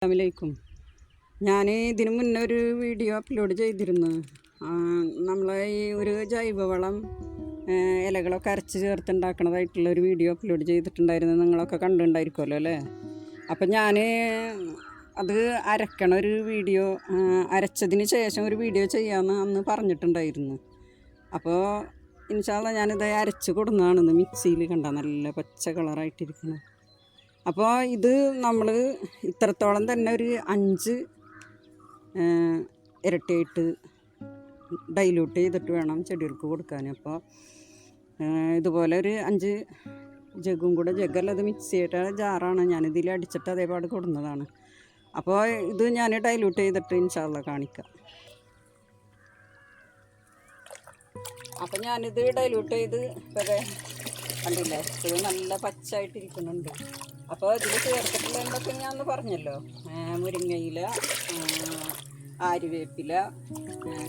അസ്സലാമലൈക്കും. ഞാൻ ഇതിനു മുന്നേ ഒരു വീഡിയോ അപ്ലോഡ് ചെയ്തിരുന്നു. നമ്മളെ ഈ ഒരു ജൈവവളം ഇലകളൊക്കെ അരച്ച് ചേർത്തുണ്ടാക്കണതായിട്ടുള്ളൊരു വീഡിയോ അപ്ലോഡ് ചെയ്തിട്ടുണ്ടായിരുന്നു. നിങ്ങളൊക്കെ കണ്ടിട്ടുണ്ടായിരിക്കുമല്ലോ അല്ലേ? അപ്പം ഞാൻ അത് അരക്കണ ഒരു വീഡിയോ, അരച്ചതിന് ശേഷം ഒരു വീഡിയോ ചെയ്യാമെന്ന് അന്ന് പറഞ്ഞിട്ടുണ്ടായിരുന്നു. അപ്പോൾ ഇൻഷാ അല്ലാഹ് ഞാനിത് അരച്ച് കൊടുന്നതാണെന്ന്. മിക്സിയിൽ കണ്ട നല്ല പച്ച കളറായിട്ടിരിക്കണം. അപ്പോൾ ഇത് നമ്മൾ ഇത്രത്തോളം തന്നെ ഒരു 5 ഇരട്ടിയായിട്ട് ഡൈല്യൂട്ട് ചെയ്തിട്ട് വേണം ചെടികൾക്ക് കൊടുക്കാൻ. അപ്പോൾ ഇതുപോലെ ഒരു 5 ജഗ്ഗും കൂടെ, ജഗ്ഗല്ലത് മിക്സിയുടെ ജാറാണ്, ഞാനിതിൽ അടിച്ചിട്ട് അതേപാട് കൊടുന്നതാണ്. അപ്പോൾ ഇത് ഞാൻ ഡൈല്യൂട്ട് ചെയ്തിട്ട് ഇൻഷാ അല്ലാഹ് കാണിക്കാം. അപ്പം ഞാനിത് ഡൈല്യൂട്ട് ചെയ്ത് കണ്ടില്ലേ, ഇത് നല്ല പച്ചയായിട്ടിരിക്കുന്നുണ്ട്. അപ്പോൾ ഇതിൽ ചേർത്തിട്ടുള്ള എന്തൊക്കെ ഞാൻ പറഞ്ഞല്ലോ, മുരിങ്ങയില, ആര്യവേപ്പില,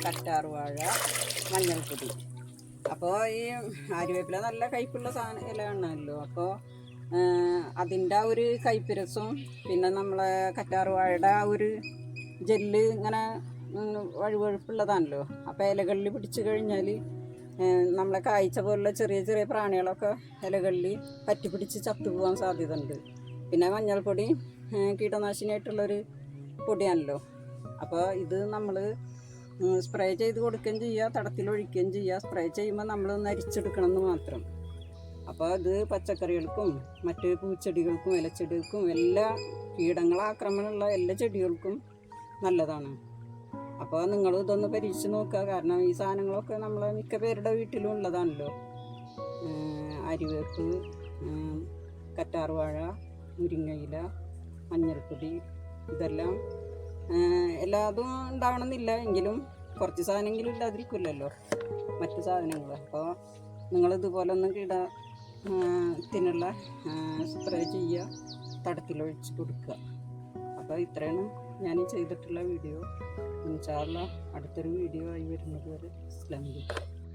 കറ്റാർവാഴ, മഞ്ഞൾപ്പൊടി. അപ്പോൾ ഈ ആര്യവേപ്പില നല്ല കയ്പുള്ള ഇലയാണല്ലോ. അപ്പോൾ അതിൻ്റെ ആ ഒരു കയ്പ്പ് രസവും പിന്നെ നമ്മളെ കറ്റാർവാഴയുടെ ആ ഒരു ജെല്ല് ഇങ്ങനെ വഴുവഴുപ്പുള്ളതാണല്ലോ. അപ്പോൾ ഇലകളിൽ പിടിച്ചു കഴിഞ്ഞാൽ നമ്മളെ കായ്ച്ച പോലുള്ള ചെറിയ ചെറിയ പ്രാണികളൊക്കെ ഇലകളിൽ പറ്റിപ്പിടിച്ച് ചത്തുപോകാൻ സാധ്യത ഉണ്ട്. പിന്നെ മഞ്ഞൾപ്പൊടി കീടനാശിനിയായിട്ടുള്ളൊരു പൊടിയാണല്ലോ. അപ്പോൾ ഇത് നമ്മൾ സ്പ്രേ ചെയ്ത് കൊടുക്കുകയും ചെയ്യുക, തടത്തിലൊഴിക്കുകയും ചെയ്യുക. സ്പ്രേ ചെയ്യുമ്പോൾ നമ്മളൊന്ന് അരിച്ചെടുക്കണമെന്ന് മാത്രം. അപ്പോൾ ഇത് പച്ചക്കറികൾക്കും മറ്റ് പൂച്ചെടികൾക്കും ഇലച്ചെടികൾക്കും എല്ലാ കീടങ്ങളാക്രമണമുള്ള എല്ലാ ചെടികൾക്കും നല്ലതാണ്. അപ്പോൾ നിങ്ങൾ ഇതൊന്ന് പരീക്ഷിച്ച് നോക്കുക. കാരണം ഈ സാധനങ്ങളൊക്കെ നമ്മളെ മിക്ക പേരുടെ വീട്ടിലും ഉള്ളതാണല്ലോ. അരിവേപ്പ്, കറ്റാർവാഴ, മുരിങ്ങയില, മഞ്ഞൾപ്പൊടി, ഇതെല്ലാം എല്ലാതും ഉണ്ടാവണമെന്നില്ല, എങ്കിലും കുറച്ച് സാധനമെങ്കിലും ഇല്ലാതിരിക്കില്ലല്ലോ മറ്റു സാധനങ്ങൾ. അപ്പോൾ നിങ്ങളിതുപോലെ ഒന്ന് കീടത്തിനുള്ള സ്പ്രേ ചെയ്യുക, തടത്തിലൊഴിച്ച് കൊടുക്കുക. അപ്പോൾ ഇത്രയാണ് ഞാൻ ചെയ്തിട്ടുള്ള വീഡിയോ. ഇൻഷാ അല്ലാഹ് അടുത്തൊരു വീഡിയോ ആയി വരുന്നത് വരെ അസ്സലാമു അലൈക്കും.